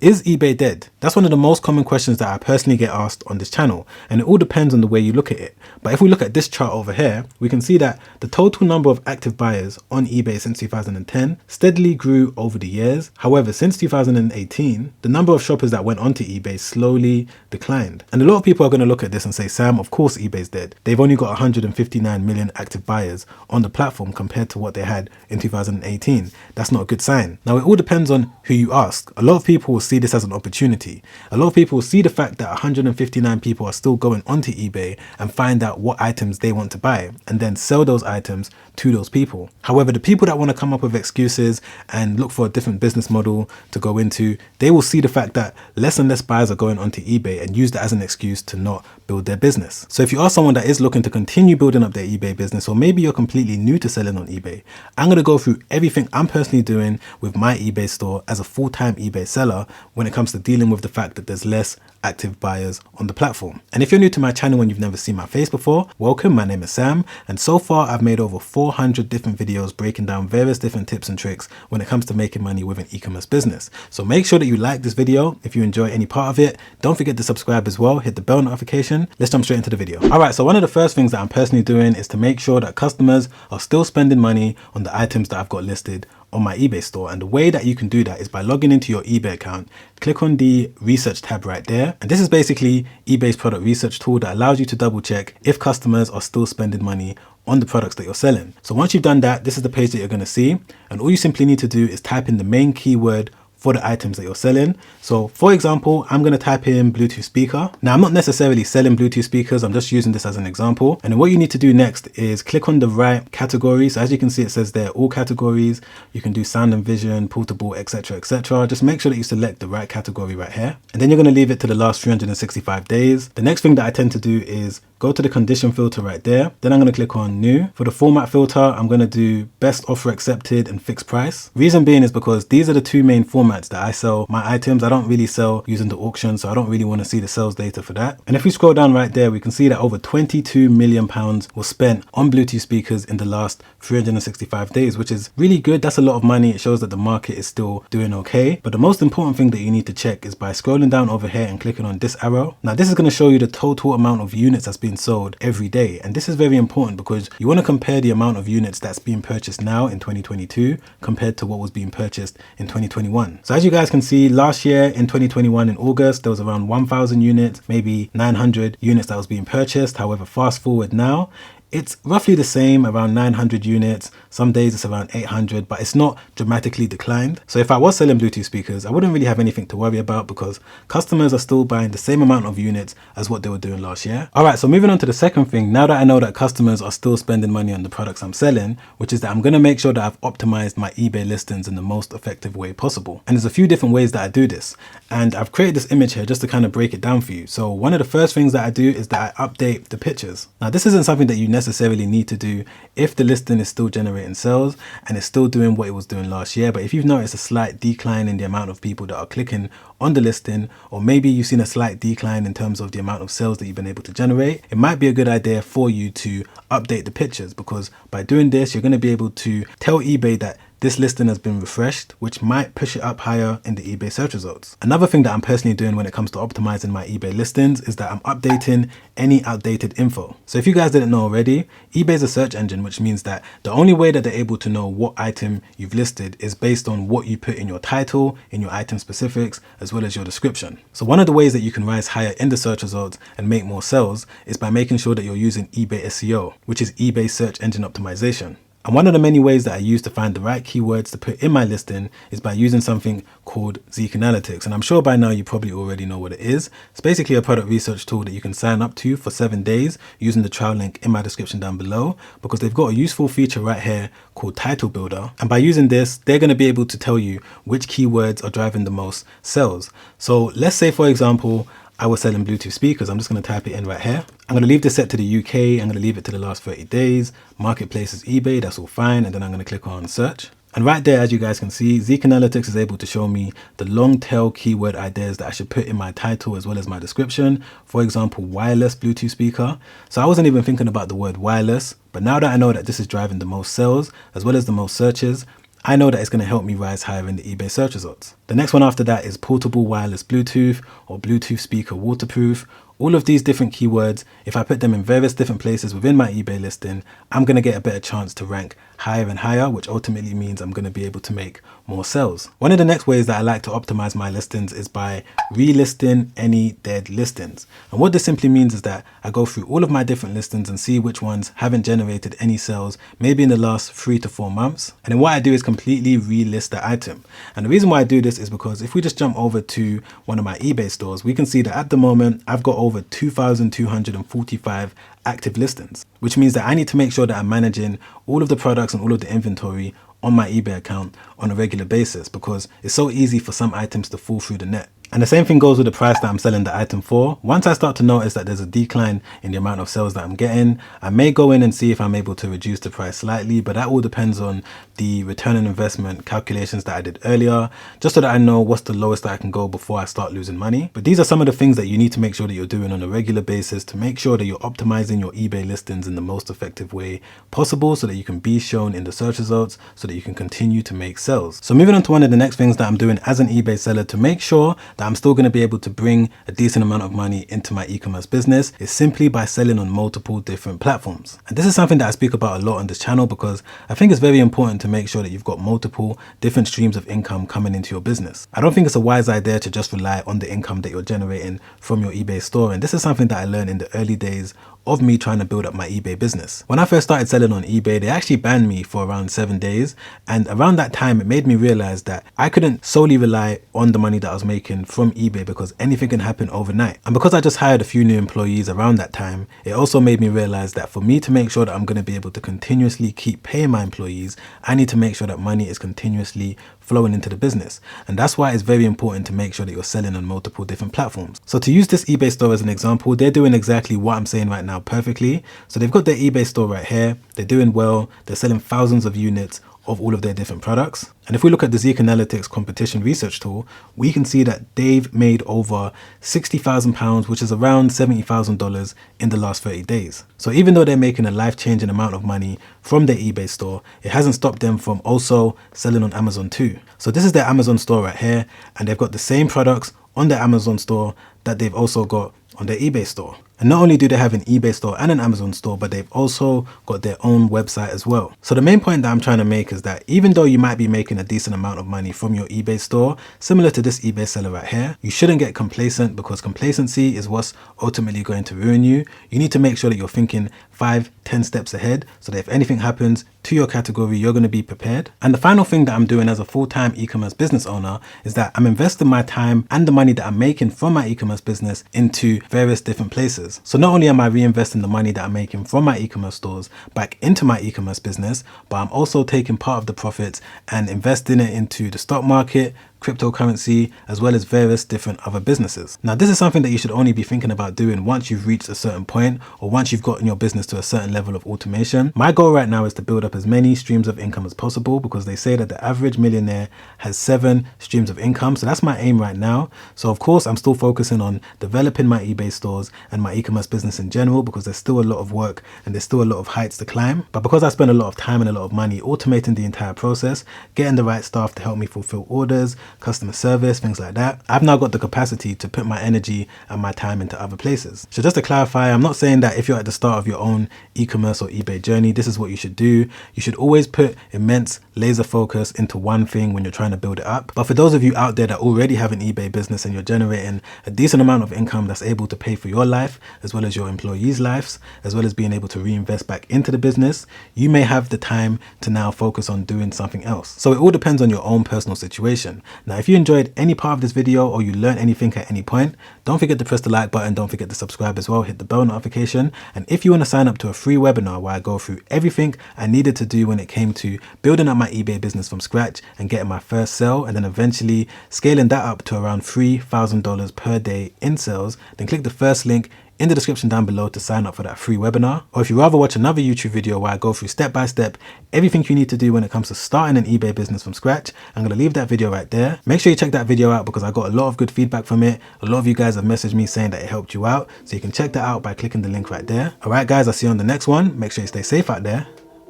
Is eBay dead? That's one of the most common questions that I personally get asked on this channel, and it all depends on the way you look at it. But if we look at this chart over here, we can see that the total number of active buyers on eBay since 2010 steadily grew over the years. However, since 2018, the number of shoppers that went onto eBay slowly declined. And a lot of people are going to look at this and say, Sam, of course eBay's dead. They've only got 159 million active buyers on the platform compared to what they had in 2018. That's not a good sign. Now, it all depends on who you ask. A lot of people will see this as an opportunity. A lot of people will see the fact that 159 people are still going onto eBay and find out what items they want to buy and then sell those items to those people. However, the people that want to come up with excuses and look for a different business model to go into, they will see the fact that less and less buyers are going onto eBay and use that as an excuse to not build their business. So if you are someone that is looking to continue building up their eBay business, or maybe you're completely new to selling on eBay, I'm going to go through everything I'm personally doing with my eBay store as a full-time eBay seller when it comes to dealing with the fact that there's less active buyers on the platform. And if you're new to my channel and you've never seen my face before, welcome. My name is Sam, and so far I've made over 400 different videos breaking down various different tips and tricks when it comes to making money with an e-commerce business. So make sure that you like this video. If you enjoy any part of it, don't forget to subscribe as well, hit the bell notification. Let's jump straight into the video. All right, so one of the first things that I'm personally doing is to make sure that customers are still spending money on the items that I've got listed on my eBay store. And the way that you can do that is by logging into your eBay account. Click on the research tab right there, and this is basically eBay's product research tool that allows you to double check if customers are still spending money on the products that you're selling. So once you've done that, this is the page that you're going to see, and all you simply need to do is type in the main keyword for the items that you're selling. So for example, I'm going to type in Bluetooth speaker. Now, I'm not necessarily selling Bluetooth speakers. I'm just using this as an example. And then what you need to do next is click on the right category. So as you can see, it says there, all categories. You can do sound and vision, portable, etc., etc. Just make sure that you select the right category right here. And then you're going to leave it to the last 365 days. The next thing that I tend to do is go to the condition filter right there. Then I'm going to click on new. For the format filter, I'm going to do best offer accepted and fixed price. Reason being is because these are the two main formats that I sell my items. I don't really sell using the auction, so I don't really want to see the sales data for that. And if we scroll down right there, we can see that over £22 million was spent on Bluetooth speakers in the last 365 days, which is really good. That's a lot of money. It shows that the market is still doing okay. But the most important thing that you need to check is by scrolling down over here and clicking on this arrow. Now, this is going to show you the total amount of units that's being sold every day. And this is very important because you want to compare the amount of units that's being purchased now in 2022 compared to what was being purchased in 2021. So as you guys can see, last year in 2021 in August, there was around 1,000 units, maybe 900 units that was being purchased. However, fast forward now, it's roughly the same, around 900 units. Some days it's around 800, but it's not dramatically declined. So if I was selling Bluetooth speakers, I wouldn't really have anything to worry about because customers are still buying the same amount of units as what they were doing last year. All right, so moving on to the second thing, now that I know that customers are still spending money on the products I'm selling, which is that I'm going to make sure that I've optimized my eBay listings in the most effective way possible. And there's a few different ways that I do this. And I've created this image here just to kind of break it down for you. So one of the first things that I do is that I update the pictures. Now, this isn't something that you necessarily need to do if the listing is still generating sales and it's still doing what it was doing last year. But if you've noticed a slight decline in the amount of people that are clicking on the listing, or maybe you've seen a slight decline in terms of the amount of sales that you've been able to generate, it might be a good idea for you to update the pictures, because by doing this, you're going to be able to tell eBay that this listing has been refreshed, which might push it up higher in the eBay search results. Another thing that I'm personally doing when it comes to optimizing my eBay listings is that I'm updating any outdated info. So if you guys didn't know already, eBay is a search engine, which means that the only way that they're able to know what item you've listed is based on what you put in your title, in your item specifics, as well as your description. So one of the ways that you can rise higher in the search results and make more sales is by making sure that you're using eBay SEO, which is eBay search engine optimization. And one of the many ways that I use to find the right keywords to put in my listing is by using something called Zeek Analytics. And I'm sure by now you probably already know what it is. It's basically a product research tool that you can sign up to for 7 days using the trial link in my description down below, because they've got a useful feature right here called Title Builder. And by using this, they're going to be able to tell you which keywords are driving the most sales. So let's say, for example, I was selling Bluetooth speakers. I'm just going to type it in right here. I'm going to leave this set to the UK. I'm going to leave it to the last 30 days. Marketplace is eBay. That's all fine. And then I'm going to click on search. And right there, as you guys can see, Zeek Analytics is able to show me the long tail keyword ideas that I should put in my title as well as my description. For example, wireless Bluetooth speaker. So I wasn't even thinking about the word wireless, but now that I know that this is driving the most sales as well as the most searches, I know that it's going to help me rise higher in the eBay search results. The next one after that is portable wireless Bluetooth or Bluetooth speaker waterproof. All of these different keywords, if I put them in various different places within my eBay listing, I'm going to get a better chance to rank higher and higher, which ultimately means I'm going to be able to make more sales. One of the next ways that I like to optimize my listings is by relisting any dead listings. And what this simply means is that I go through all of my different listings and see which ones haven't generated any sales, maybe in the last 3 to 4 months. And then what I do is completely relist the item. And the reason why I do this is because if we just jump over to one of my eBay stores, we can see that at the moment I've got over 2,245 active listings, which means that I need to make sure that I'm managing all of the products and all of the inventory on my eBay account on a regular basis, because it's so easy for some items to fall through the net. And the same thing goes with the price that I'm selling the item for. Once I start to notice that there's a decline in the amount of sales that I'm getting, I may go in and see if I'm able to reduce the price slightly, but that all depends on the return on investment calculations that I did earlier, just so that I know what's the lowest that I can go before I start losing money. But these are some of the things that you need to make sure that you're doing on a regular basis to make sure that you're optimizing your eBay listings in the most effective way possible, so that you can be shown in the search results, so that you can continue to make sales. So moving on to one of the next things that I'm doing as an eBay seller to make sure that I'm still going to be able to bring a decent amount of money into my e-commerce business is simply by selling on multiple different platforms. And this is something that I speak about a lot on this channel, because I think it's very important to make sure that you've got multiple different streams of income coming into your business. I don't think it's a wise idea to just rely on the income that you're generating from your eBay store. And this is something that I learned in the early days of me trying to build up my eBay business. When I first started selling on eBay, they actually banned me for around 7 days. And around that time, it made me realize that I couldn't solely rely on the money that I was making from eBay, because anything can happen overnight. And because I just hired a few new employees around that time, it also made me realize that for me to make sure that I'm going to be able to continuously keep paying my employees, I need to make sure that money is continuously flowing into the business. And that's why it's very important to make sure that you're selling on multiple different platforms. So to use this eBay store as an example, they're doing exactly what I'm saying right now perfectly. So they've got their eBay store right here. They're doing well. They're selling thousands of units of all of their different products. And if we look at the Zeek Analytics competition research tool, we can see that they've made over £60,000, which is around $70,000 in the last 30 days. So even though they're making a life-changing amount of money from their eBay store, it hasn't stopped them from also selling on Amazon too. So this is their Amazon store right here, and they've got the same products on their Amazon store that they've also got on their eBay store. And not only do they have an eBay store and an Amazon store, but they've also got their own website as well. So the main point that I'm trying to make is that even though you might be making a decent amount of money from your eBay store, similar to this eBay seller right here, you shouldn't get complacent, because complacency is what's ultimately going to ruin you. You need to make sure that you're thinking 5-10 steps ahead, so that if anything happens to your category, you're going to be prepared. And the final thing that I'm doing as a full-time e-commerce business owner is that I'm investing my time and the money that I'm making from my e-commerce business into various different places. So not only am I reinvesting the money that I'm making from my e-commerce stores back into my e-commerce business, but I'm also taking part of the profits and investing it into the stock market, cryptocurrency, as well as various different other businesses. Now, this is something that you should only be thinking about doing once you've reached a certain point, or once you've gotten your business to a certain level of automation. My goal right now is to build up as many streams of income as possible, because they say that the average millionaire has 7 streams of income. So that's my aim right now. So of course, I'm still focusing on developing my eBay stores and my e-commerce business in general, because there's still a lot of work and there's still a lot of heights to climb. But because I spend a lot of time and a lot of money automating the entire process, getting the right staff to help me fulfill orders, customer service, things like that, I've now got the capacity to put my energy and my time into other places. So just to clarify, I'm not saying that if you're at the start of your own e-commerce or eBay journey, this is what you should do. You should always put immense laser focus into one thing when you're trying to build it up. But for those of you out there that already have an eBay business and you're generating a decent amount of income that's able to pay for your life, as well as your employees' lives, as well as being able to reinvest back into the business, you may have the time to now focus on doing something else. So it all depends on your own personal situation. Now, if you enjoyed any part of this video, or you learned anything at any point, don't forget to press the like button, don't forget to subscribe as well, hit the bell notification. And if you want to sign up to a free webinar where I go through everything I needed to do when it came to building up my eBay business from scratch and getting my first sale, and then eventually scaling that up to around $3,000 per day in sales, then click the first link in the description down below to sign up for that free webinar. Or if you rather watch another YouTube video where I go through step by step everything you need to do when it comes to starting an eBay business from scratch, I'm going to leave that video right there. Make sure you check that video out, because I got a lot of good feedback from it. A lot of you guys have messaged me saying that it helped you out, so you can check that out by clicking the link right there. All right guys, I'll see you on the next one. Make sure you stay safe out there.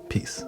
Peace.